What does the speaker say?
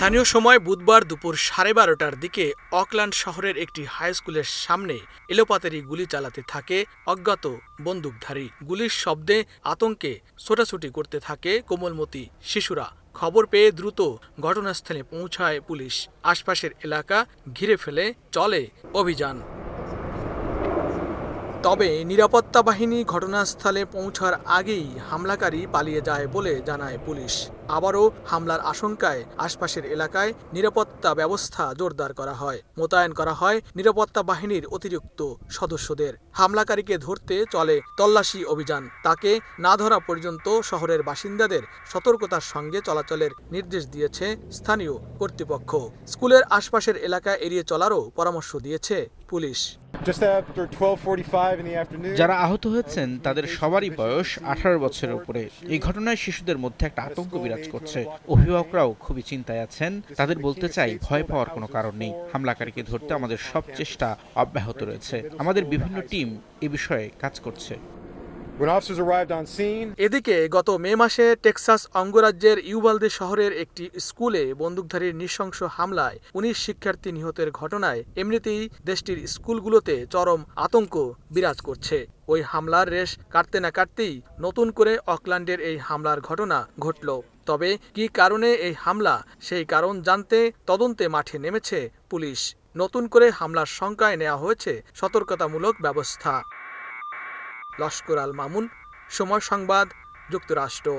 স্থানীয় সময় বুধবার দুপুর 12:30টার দিকে অকল্যান্ড শহরের একটি হাই স্কুলের সামনে এলোপাতাড়ি গুলি চালাতে থাকে অজ্ঞাত বন্দুকধারী। গুলির শব্দে আতঙ্কে ছোটাছুটি করতে থাকে কোমলমতি শিশুরা। খবর পেয়ে দ্রুত ঘটনাস্থলে পৌঁছায় পুলিশ। আশপাশের এলাকা ঘিরে ফেলে চলে অভিযান। তবে নিরাপত্তা বাহিনী ঘটনাস্থলে পৌঁছার আগেই হামলাকারী পালিয়ে যায় বলে জানায় পুলিশ। আবারও হামলার আশঙ্কায় আশপাশের এলাকায় নিরাপত্তা ব্যবস্থা জোরদার করা হয়। মোতায়েন করা হয় নিরাপত্তা বাহিনীর অতিরিক্ত সদস্যদের। হামলাকারীকে ধরতে চলে তল্লাশি অভিযান। তাকে না ধরা পর্যন্ত শহরের বাসিন্দাদের সতর্কতার সঙ্গে চলাচলের নির্দেশ দিয়েছে স্থানীয় কর্তৃপক্ষ। স্কুলের আশপাশের এলাকা এড়িয়ে চলারও পরামর্শ দিয়েছে পুলিশ। যারা আহত হয়েছেন তাদের সবারই বয়স 18 বছরের উপরে। এই ঘটনায় শিশুদের মধ্যে একটা আতঙ্ক বিরাজ করছে। অভিভাবকরাও খুবই চিন্তায় আছেন। তাদের বলতে চাই, ভয় পাওয়ার কোনো কারণ নেই। হামলাকারীকে ধরতে আমাদের সব চেষ্টা অব্যাহত রয়েছে। আমাদের বিভিন্ন টিম এ বিষয়ে কাজ করছে। এদিকে গত মে মাসে টেক্সাস অঙ্গরাজ্যের ইউভালদে শহরের একটি স্কুলে বন্দুকধারীর নৃশংস হামলায় 19 শিক্ষার্থী নিহতের ঘটনায় এমনিতেই দেশটির স্কুলগুলোতে চরম আতঙ্ক বিরাজ করছে। ওই হামলার রেশ কাটতে না কাটতেই নতুন করে অকল্যান্ডের এই হামলার ঘটনা ঘটল। তবে কী কারণে এই হামলা, সেই কারণ জানতে তদন্তে মাঠে নেমেছে পুলিশ। নতুন করে হামলার শঙ্কায় নেওয়া হয়েছে সতর্কতামূলক ব্যবস্থা। লস্কর আল মামুন, সময় সংবাদ, যুক্তরাষ্ট্র।